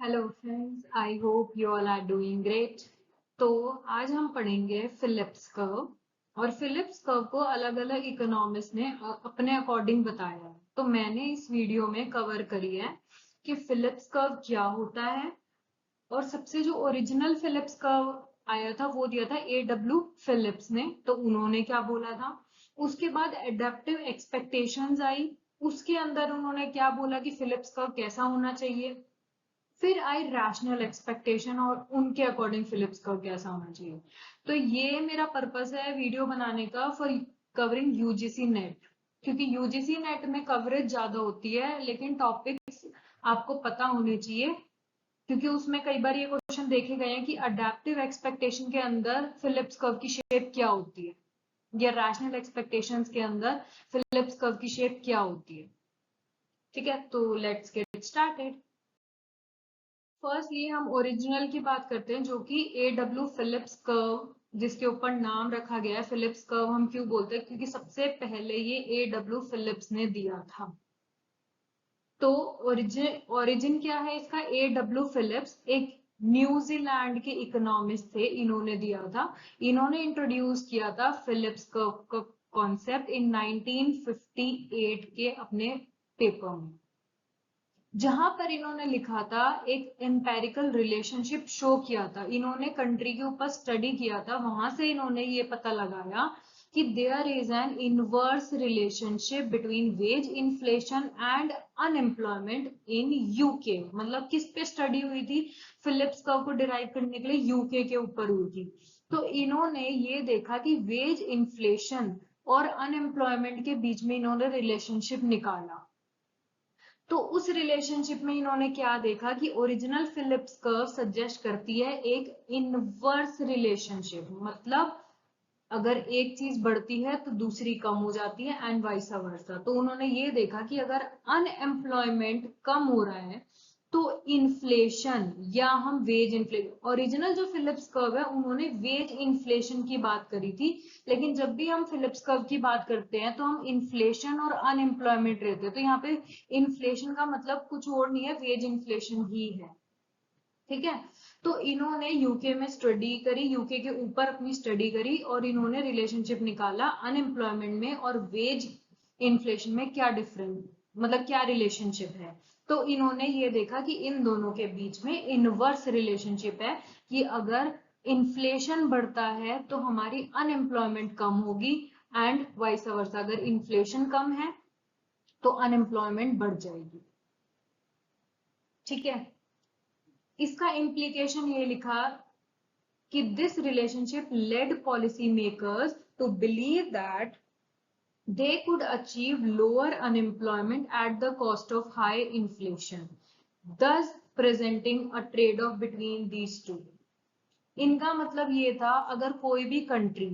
Hello friends, I hope you all are doing great. तो आज हम पढ़ेंगे फिलिप्स कर्व। और फिलिप्स कर्व को अलग अलग इकोनॉमिस्ट ने अपने अकॉर्डिंग बताया है। तो मैंने इस वीडियो में कवर करी है कि फिलिप्स कर्व क्या होता है। और सबसे जो ओरिजिनल फिलिप्स कर्व आया था वो दिया था A.W. फिलिप्स ने। तो उन्होंने क्या बोला था। उसके बाद एडेप्टिव एक्सपेक्टेशंस आई। उसके अंदर उन्होंने क्या बोला कि फिलिप्स कर्व कैसा होना चाहिए। फिर आई रैशनल एक्सपेक्टेशन और उनके अकॉर्डिंग फिलिप्स कर्व कैसा होना चाहिए। तो ये मेरा पर्पस है वीडियो बनाने का फॉर कवरिंग यूजीसी नेट, क्योंकि यूजीसी नेट में कवरेज ज्यादा होती है लेकिन टॉपिक्स आपको पता होने चाहिए। क्योंकि उसमें कई बार ये क्वेश्चन देखे गए हैं कि अडेप्टिव एक्सपेक्टेशन के अंदर फिलिप्स कर्व की शेप क्या होती है, या रैशनल एक्सपेक्टेशंस के अंदर फिलिप्स कर्व की शेप क्या होती है। ठीक है, तो लेट्स गेट स्टार्टेड। फर्स्टली हम ओरिजिनल की बात करते हैं जो कि A.W. फिलिप्स कर्व, जिसके ऊपर नाम रखा गया है फिलिप्स कर्व। हम क्यों बोलते हैं, क्योंकि सबसे पहले ये A.W. फिलिप्स ने दिया था। तो ओरिजिन क्या है इसका। A.W. फिलिप्स एक न्यूजीलैंड के इकोनॉमिस्ट थे, इन्होंने दिया था। इन्होंने इंट्रोड्यूस किया था फिलिप्स कर्व का कॉन्सेप्ट इन 1958 के अपने पेपर में, जहां पर इन्होंने लिखा था, एक एम्पेरिकल रिलेशनशिप शो किया था। इन्होंने कंट्री के ऊपर स्टडी किया था, वहां से इन्होंने ये पता लगाया कि there is an inverse relationship between wage inflation and unemployment in UK. मतलब किस पे स्टडी हुई थी, फिलिप्स कर्व को डिराइव करने के लिए यूके के ऊपर हुई थी। तो इन्होंने ये देखा कि वेज इन्फ्लेशन और अनएम्प्लॉयमेंट के बीच में इन्होंने रिलेशनशिप निकाला। तो उस रिलेशनशिप में इन्होंने क्या देखा कि ओरिजिनल फिलिप्स कर्व सजेस्ट करती है एक इनवर्स रिलेशनशिप। मतलब अगर एक चीज बढ़ती है तो दूसरी कम हो जाती है एंड वाइस वर्सा। तो उन्होंने ये देखा कि अगर अनएम्प्लॉयमेंट कम हो रहा है तो इन्फ्लेशन, या हम वेज इन्फ्लेशन, ओरिजिनल जो फिलिप्स कर्व है उन्होंने वेज इन्फ्लेशन की बात करी थी। लेकिन जब भी हम फिलिप्स कर्व की बात करते हैं तो हम इन्फ्लेशन और अनएम्प्लॉयमेंट रहते हैं। तो यहाँ पे इन्फ्लेशन का मतलब कुछ और नहीं है, वेज इन्फ्लेशन ही है। ठीक है, तो इन्होंने यूके में स्टडी करी, यूके के ऊपर अपनी स्टडी करी और इन्होंने रिलेशनशिप निकाला अनएम्प्लॉयमेंट में और वेज इन्फ्लेशन में क्या डिफरेंस, मतलब क्या रिलेशनशिप है। तो इन्होंने ये देखा कि इन दोनों के बीच में इनवर्स रिलेशनशिप है, कि अगर इन्फ्लेशन बढ़ता है तो हमारी अनएम्प्लॉयमेंट कम होगी एंड वाइस वर्सा। अगर इन्फ्लेशन कम है तो अनएम्प्लॉयमेंट बढ़ जाएगी। ठीक है, इसका इम्प्लीकेशन ये लिखा कि this relationship led policy makers to believe that they could achieve lower unemployment at the cost of high inflation, thus presenting a trade-off between these two. इनका मतलब ये था, अगर कोई भी कंट्री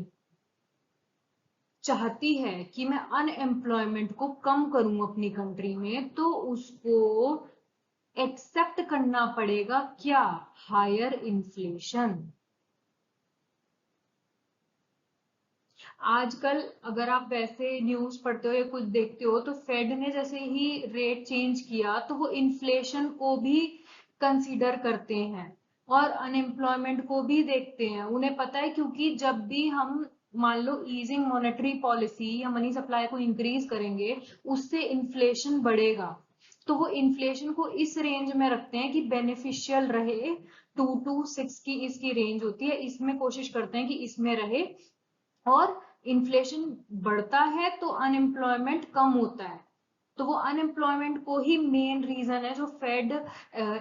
चाहती है कि मैं अनएम्प्लॉयमेंट को कम करूं अपनी कंट्री में, तो उसको एक्सेप्ट करना पड़ेगा क्या, हायर इन्फ्लेशन। आजकल अगर आप वैसे न्यूज पढ़ते हो या कुछ देखते हो तो फेड ने जैसे ही रेट चेंज किया तो वो इन्फ्लेशन को भी कंसीडर करते हैं और अनएम्प्लॉयमेंट को भी देखते हैं। उन्हें पता है, क्योंकि जब भी हम मान लो ईजिंग मॉनेटरी पॉलिसी या मनी सप्लाई को इंक्रीज करेंगे उससे इन्फ्लेशन बढ़ेगा। तो वो इन्फ्लेशन को इस रेंज में रखते हैं कि बेनिफिशियल रहे। 2 to 6 की इसकी रेंज होती है, इसमें कोशिश करते हैं कि इसमें रहे। और इन्फ्लेशन बढ़ता है तो अनएम्प्लॉयमेंट कम होता है। तो वो अनएम्प्लॉयमेंट को ही मेन रीजन है जो फेड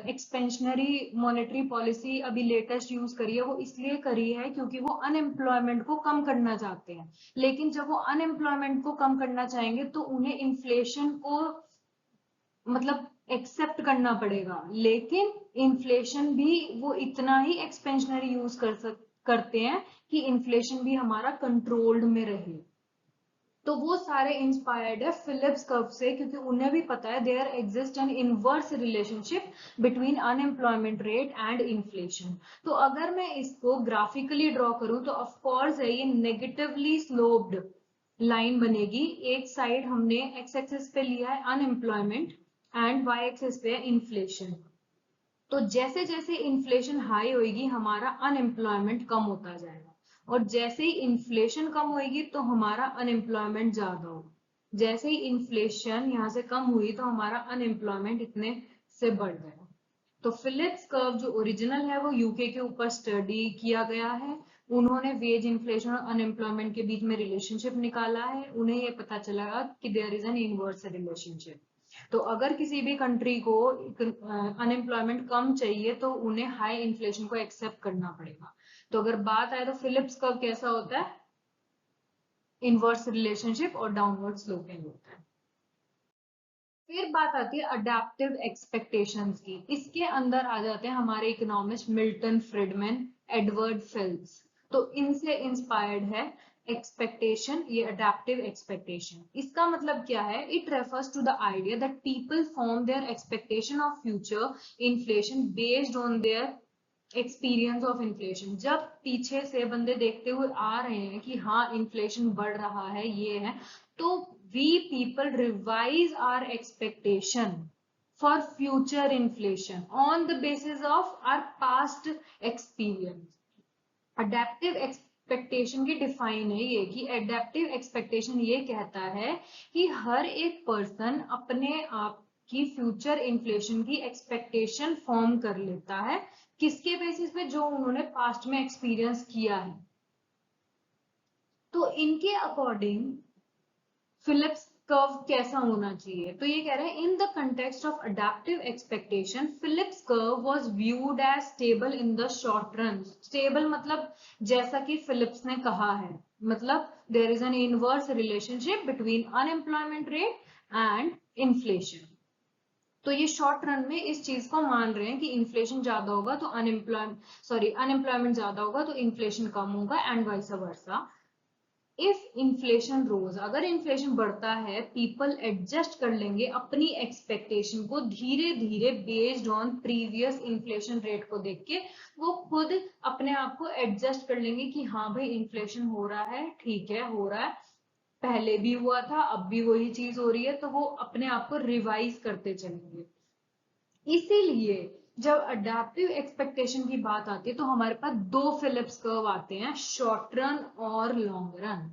एक्सपेंशनरी मॉनेटरी पॉलिसी अभी लेटेस्ट यूज करी है, वो इसलिए करी है क्योंकि वो अनएम्प्लॉयमेंट को कम करना चाहते हैं। लेकिन जब वो अनएम्प्लॉयमेंट को कम करना चाहेंगे तो उन्हें इन्फ्लेशन को मतलब एक्सेप्ट करना पड़ेगा। लेकिन इन्फ्लेशन भी वो इतना ही एक्सपेंशनरी यूज करते हैं कि इन्फ्लेशन भी हमारा कंट्रोल्ड में रहे। तो वो सारे इंस्पायर्ड है फिलिप्स कर्व से, क्योंकि उन्हें भी पता है there exist an inverse relationship between unemployment rate and inflation. तो अगर मैं इसको ग्राफिकली ड्रॉ करूं तो ऑफकोर्स है ये नेगेटिवली स्लोप्ड लाइन बनेगी। एक साइड हमने एक्स एक्सिस पे लिया है अनएम्प्लॉयमेंट एंड वाई एक्सिस पे है इन्फ्लेशन। तो जैसे जैसे इन्फ्लेशन हाई होगी हमारा अनएम्प्लॉयमेंट कम होता जाएगा, और जैसे ही इन्फ्लेशन कम होगी तो हमारा अनएम्प्लॉयमेंट ज्यादा होगा। जैसे ही इन्फ्लेशन यहाँ से कम हुई तो हमारा अनएम्प्लॉयमेंट इतने से बढ़ गया। तो फिलिप्स कर्व जो ओरिजिनल है वो यूके के ऊपर स्टडी किया गया है। उन्होंने वेज इन्फ्लेशन और अनएम्प्लॉयमेंट के बीच में रिलेशनशिप निकाला है। उन्हें ये पता चला कि there is an inverse relationship. तो अगर किसी भी कंट्री को अनएम्प्लॉयमेंट कम चाहिए तो उन्हें हाई इन्फ्लेशन को एक्सेप्ट करना पड़ेगा। तो अगर बात आए तो फिलिप्स कर्व कैसा होता है, इनवर्स रिलेशनशिप और डाउनवर्ड स्लोपिंग होता है। फिर बात आती है अडेप्टिव एक्सपेक्टेशंस की। इसके अंदर आ जाते हैं हमारे इकोनॉमिस्ट मिल्टन फ्रीडमैन, एडवर्ड फिल्स। तो इनसे इंस्पायर्ड है एक्सपेक्टेशन, ये अडेप्टिव एक्सपेक्टेशन। इसका मतलब क्या है, it refers to the idea that people form their expectation of future inflation based on their experience of inflation. जब पीछे से बंदे देखते हुए आ रहे हैं कि हाँ इन्फ्लेशन बढ़ रहा है, ये है, तो we people revise our expectation for future inflation on the basis of our past experience. Adaptive expectation की डिफाइन है ये कि एडेप्टिव एक्सपेक्टेशन ये कहता है कि हर एक पर्सन अपने आप की फ्यूचर इन्फ्लेशन की एक्सपेक्टेशन फॉर्म कर लेता है, किसके बेसिस पे, जो उन्होंने पास्ट में एक्सपीरियंस किया है। तो इनके अकॉर्डिंग फिलिप्स कर्व कैसा होना चाहिए, तो ये कह रहे हैं in the context of adaptive expectation Phillips curve was viewed as stable in the short run. Stable मतलब जैसा कि फिलिप्स ने कहा है, मतलब there is an inverse relationship between unemployment rate and inflation. तो ये शॉर्ट रन में इस चीज को मान रहे हैं कि इन्फ्लेशन ज्यादा होगा तो अनएम्प्लॉयमेंट ज्यादा होगा तो इन्फ्लेशन कम होगा, and vice versa. If inflation rose, अगर इन्फ्लेशन बढ़ता है, पीपल एडजस्ट कर लेंगे अपनी एक्सपेक्टेशन को धीरे धीरे based on previous inflation rate को देख के। वो खुद अपने आप को एडजस्ट कर लेंगे कि हाँ भाई इन्फ्लेशन हो रहा है, ठीक है हो रहा है, पहले भी हुआ था अब भी वही चीज हो रही है, तो वो अपने आप को रिवाइज करते चलेंगे। इसीलिए जब अडेप्टिव एक्सपेक्टेशन की बात आती है तो हमारे पास दो फिलिप्स कर्व आते हैं, शॉर्ट रन और लॉन्ग रन।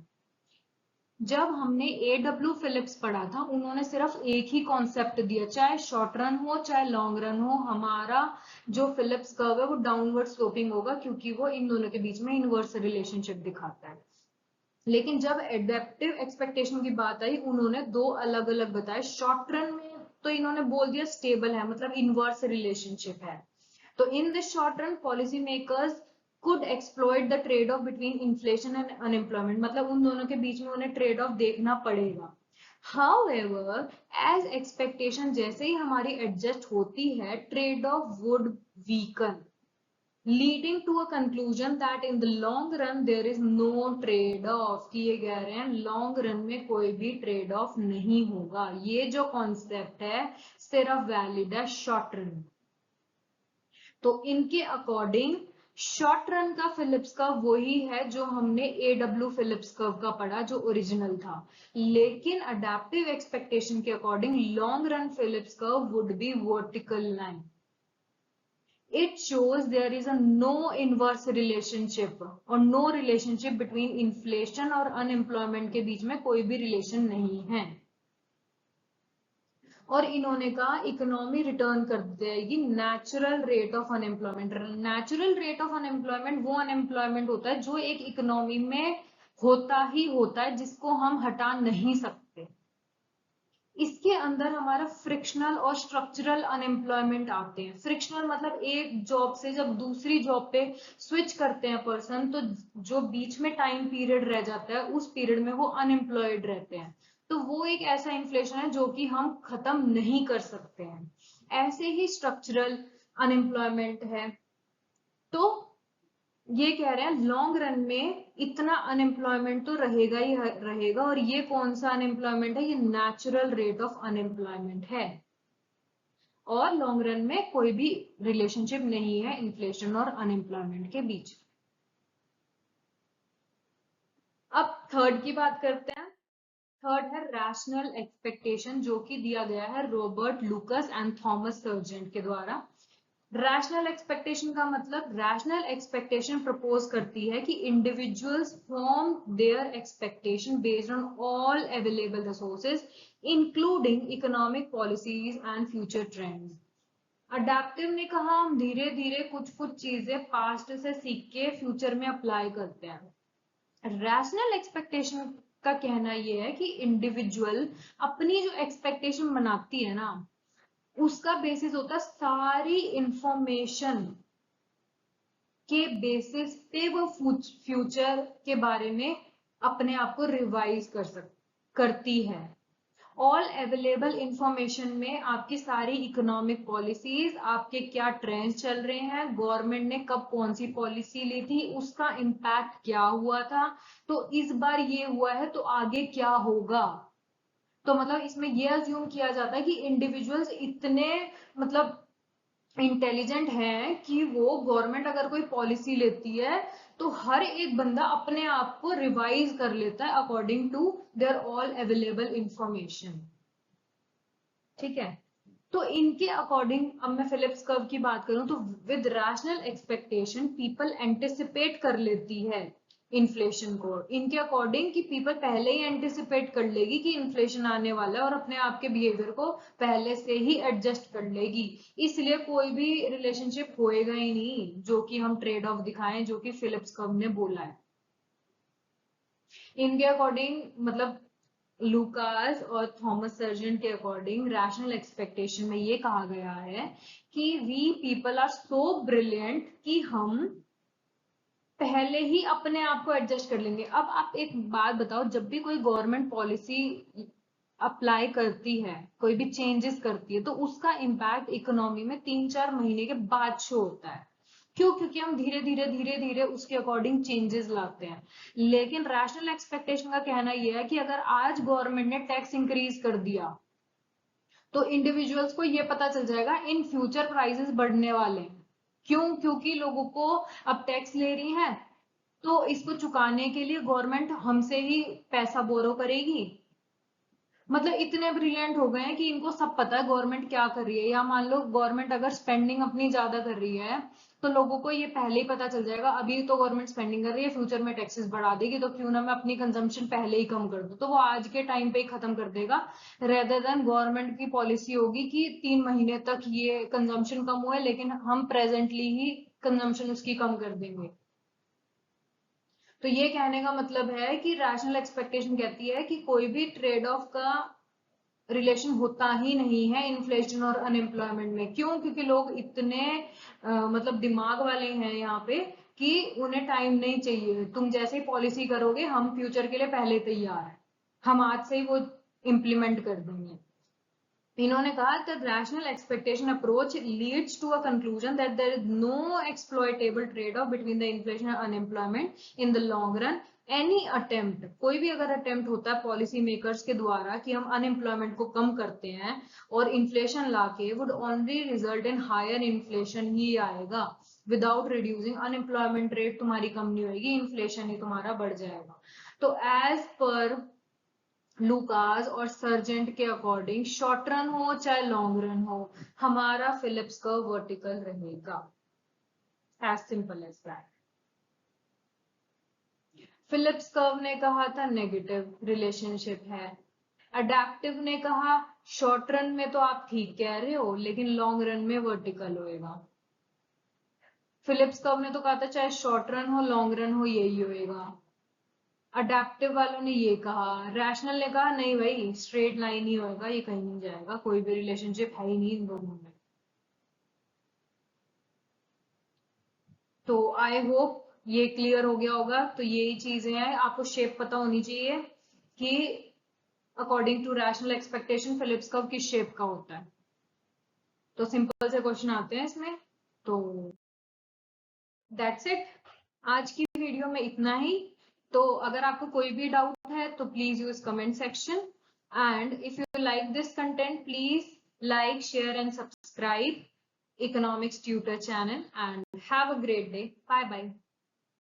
जब हमने AW फिलिप्स पढ़ा था उन्होंने सिर्फ एक ही कॉन्सेप्ट दिया, चाहे शॉर्ट रन हो चाहे लॉन्ग रन हो, हमारा जो फिलिप्स कर्व है वो डाउनवर्ड स्लोपिंग होगा, क्योंकि वो इन दोनों के बीच में इनवर्स रिलेशनशिप दिखाता है। लेकिन जब एडेप्टिव एक्सपेक्टेशन की बात आई उन्होंने दो अलग अलग बताए। शॉर्ट रन में तो इन्होंने बोल दिया स्टेबल है, मतलब इनवर्स रिलेशनशिप है। तो in this short run policy makers could exploit the trade off between inflation and unemployment, मतलब उन दोनों के बीच में उन्हें ट्रेड ऑफ देखना पड़ेगा। However, as expectation जैसे ही हमारी एडजस्ट होती है, trade off would weaken, leading to a conclusion that in the long run there is no trade off, कि ये कह रहे हैं लॉन्ग रन में कोई भी ट्रेड ऑफ नहीं होगा। ये जो कॉन्सेप्ट है सिर्फ वैलिड है शॉर्ट रन। तो इनके अकॉर्डिंग शॉर्ट रन का फिलिप्स कर्व वही है जो हमने AW फिलिप्स कर्व का पढ़ा जो ओरिजिनल था, लेकिन अडेप्टिव एक्सपेक्टेशन के according long run Phillips curve would be vertical line. It shows there is a no inverse relationship और no relationship between inflation और unemployment के बीच में कोई भी relation नहीं है। और इन्होंने कहा इकोनॉमी रिटर्न कर देगी natural rate of unemployment. Natural rate of unemployment वो अनएम्प्लॉयमेंट होता है जो एक इकोनॉमी में होता ही होता है, जिसको हम हटा नहीं सकते। इसके अंदर हमारा फ्रिक्शनल और स्ट्रक्चरल अनएम्प्लॉयमेंट आते हैं। फ्रिक्शनल मतलब एक जॉब से जब दूसरी जॉब पे स्विच करते हैं पर्सन, तो जो बीच में टाइम पीरियड रह जाता है उस पीरियड में वो अनएम्प्लॉयड रहते हैं। तो वो एक ऐसा इन्फ्लेशन है जो कि हम खत्म नहीं कर सकते हैं। ऐसे ही स्ट्रक्चरल अनएम्प्लॉयमेंट है। तो ये कह रहे हैं लॉन्ग रन में इतना अनएम्प्लॉयमेंट तो रहेगा ही रहेगा, और ये कौन सा अनएम्प्लॉयमेंट है, ये नेचुरल रेट ऑफ अनएम्प्लॉयमेंट है। और लॉन्ग रन में कोई भी रिलेशनशिप नहीं है इन्फ्लेशन और अनएम्प्लॉयमेंट के बीच। अब थर्ड की बात करते हैं। थर्ड है रैशनल एक्सपेक्टेशन, जो कि दिया गया है Robert Lucas and Thomas Sargent के द्वारा। रैशनल एक्सपेक्टेशन का मतलब, रैशनल एक्सपेक्टेशन प्रपोज करती है कि individuals form their expectation based on all available resources including economic policies and future trends. Adaptive ने कहा हम धीरे धीरे कुछ कुछ चीजें पास्ट से सीख के फ्यूचर में अप्लाई करते हैं। रैशनल एक्सपेक्टेशन का कहना यह है कि इंडिविजुअल अपनी जो एक्सपेक्टेशन बनाती है ना, उसका बेसिस होता है सारी इंफॉर्मेशन के बेसिस पे वो फ्यूचर के बारे में अपने आप को रिवाइज करती है। ऑल अवेलेबल इंफॉर्मेशन में आपकी सारी इकोनॉमिक पॉलिसीज, आपके क्या ट्रेंड्स चल रहे हैं, गवर्नमेंट ने कब कौन सी पॉलिसी ली थी, उसका इम्पैक्ट क्या हुआ था, तो इस बार ये हुआ है तो आगे क्या होगा। तो मतलब इसमें ये अज्यूम किया जाता है कि इंडिविजुअल्स इतने मतलब इंटेलिजेंट हैं कि वो गवर्नमेंट अगर कोई पॉलिसी लेती है तो हर एक बंदा अपने आप को रिवाइज कर लेता है according to their all available information. ठीक है, तो इनके अकॉर्डिंग अब मैं फिलिप्स कर्व की बात करूं तो with rational expectation people anticipate कर लेती है इन्फ्लेशन को। इनके अकॉर्डिंग कि पीपल पहले ही एंटिसिपेट कर लेगी कि इन्फ्लेशन आने वाला है और अपने आप के बिहेवियर को पहले से ही एडजस्ट कर लेगी, इसलिए कोई भी रिलेशनशिप होएगा ही नहीं जो कि हम ट्रेड ऑफ दिखाएं, जो कि फिलिप्स कर्व ने बोला है। इनके अकॉर्डिंग मतलब लुकास और थॉमस सर्जन के अकॉर्डिंग रैशनल एक्सपेक्टेशन में ये कहा गया है कि we people are so brilliant कि हम पहले ही अपने आप को एडजस्ट कर लेंगे। अब आप एक बात बताओ, जब भी कोई गवर्नमेंट पॉलिसी अप्लाई करती है, कोई भी चेंजेस करती है, तो उसका इम्पैक्ट इकोनॉमी में 3-4 महीने के बाद शो होता है। क्यों? क्योंकि हम धीरे धीरे उसके अकॉर्डिंग चेंजेस लाते हैं। लेकिन रैशनल एक्सपेक्टेशन का कहना यह है कि अगर आज गवर्नमेंट ने टैक्स इंक्रीज कर दिया तो इंडिविजुअल्स को यह पता चल जाएगा इन फ्यूचर प्राइसेस बढ़ने वाले हैं। क्यों? क्योंकि लोगों को अब टैक्स ले रही है तो इसको चुकाने के लिए गवर्नमेंट हमसे ही पैसा बोरो करेगी। मतलब इतने ब्रिलियंट हो गए हैं कि इनको सब पता है गवर्नमेंट क्या कर रही है। या मान लो गवर्नमेंट अगर स्पेंडिंग अपनी ज्यादा कर रही है तो लोगों को ये पहले ही पता चल जाएगा, अभी तो गवर्नमेंट स्पेंडिंग कर रही है, फ्यूचर में टैक्सेस बढ़ा देगी, तो क्यों ना मैं अपनी कंजम्पशन पहले ही कम कर दूं। तो वो आज के टाइम पे ही खत्म कर देगा, रेदर देन गवर्नमेंट की पॉलिसी होगी कि 3 महीने तक ये कंजम्पशन कम हुआ है लेकिन हम प्रेजेंटली ही कंजम्पशन उसकी कम कर देंगे। तो ये कहने का मतलब है कि रैशनल एक्सपेक्टेशन कहती है कि कोई भी ट्रेड ऑफ का रिलेशन होता ही नहीं है इन्फ्लेशन और अनएम्प्लॉयमेंट में। क्यों? क्योंकि लोग इतने मतलब दिमाग वाले हैं यहाँ पे कि उन्हें टाइम नहीं चाहिए। तुम जैसे ही पॉलिसी करोगे हम फ्यूचर के लिए पहले तैयार हैं, हम आज से ही वो इम्प्लीमेंट कर देंगे। इन्होंने कहा that rational expectation approach leads to a conclusion that there is no exploitable trade-off between the inflation and unemployment in the long run. Any attempt, कोई भी अगर अटेम्प्ट होता है पॉलिसी मेकर्स के द्वारा कि हम अनएम्प्लॉयमेंट को कम करते हैं और इन्फ्लेशन लाके, would only result in higher inflation ही आएगा। विदाउट रिड्यूसिंग अनएम्प्लॉयमेंट रेट तुम्हारी कम नहीं होगी, इन्फ्लेशन ही तुम्हारा बढ़ जाएगा। तो एज पर लुकास और सर्जेंट के अकॉर्डिंग शॉर्ट रन हो चाहे लॉन्ग रन हो, हमारा फिलिप्स कर्व वर्टिकल रहेगा। As simple as that. Phillips curve ने कहा था नेगेटिव रिलेशनशिप है। अडेप्टिव ने कहा शॉर्ट रन में तो आप ठीक कह रहे हो लेकिन लॉन्ग रन में वर्टिकल होएगा। फिलिप्स कर्व ने तो कहा था चाहे शॉर्ट रन हो लॉन्ग रन हो यही होएगा। अडेप्टिव वालों ने ये कहा, रैशनल ने कहा नहीं भाई स्ट्रेट लाइन ही होगा, ये कहीं नहीं जाएगा, कोई भी रिलेशनशिप है ही नहीं इन दोनों में। तो आई होप ये क्लियर हो गया होगा। तो यही चीजें हैं, आपको शेप पता होनी चाहिए कि according to rational expectation Phillips curve किस शेप का होता है। तो सिंपल से क्वेश्चन आते हैं इसमें। तो दैट्स इट, आज की वीडियो में इतना ही। तो अगर आपको कोई भी डाउट है तो please use comment section, and if you like this content please like, share and subscribe economics tutor channel, and have a great day. Bye bye.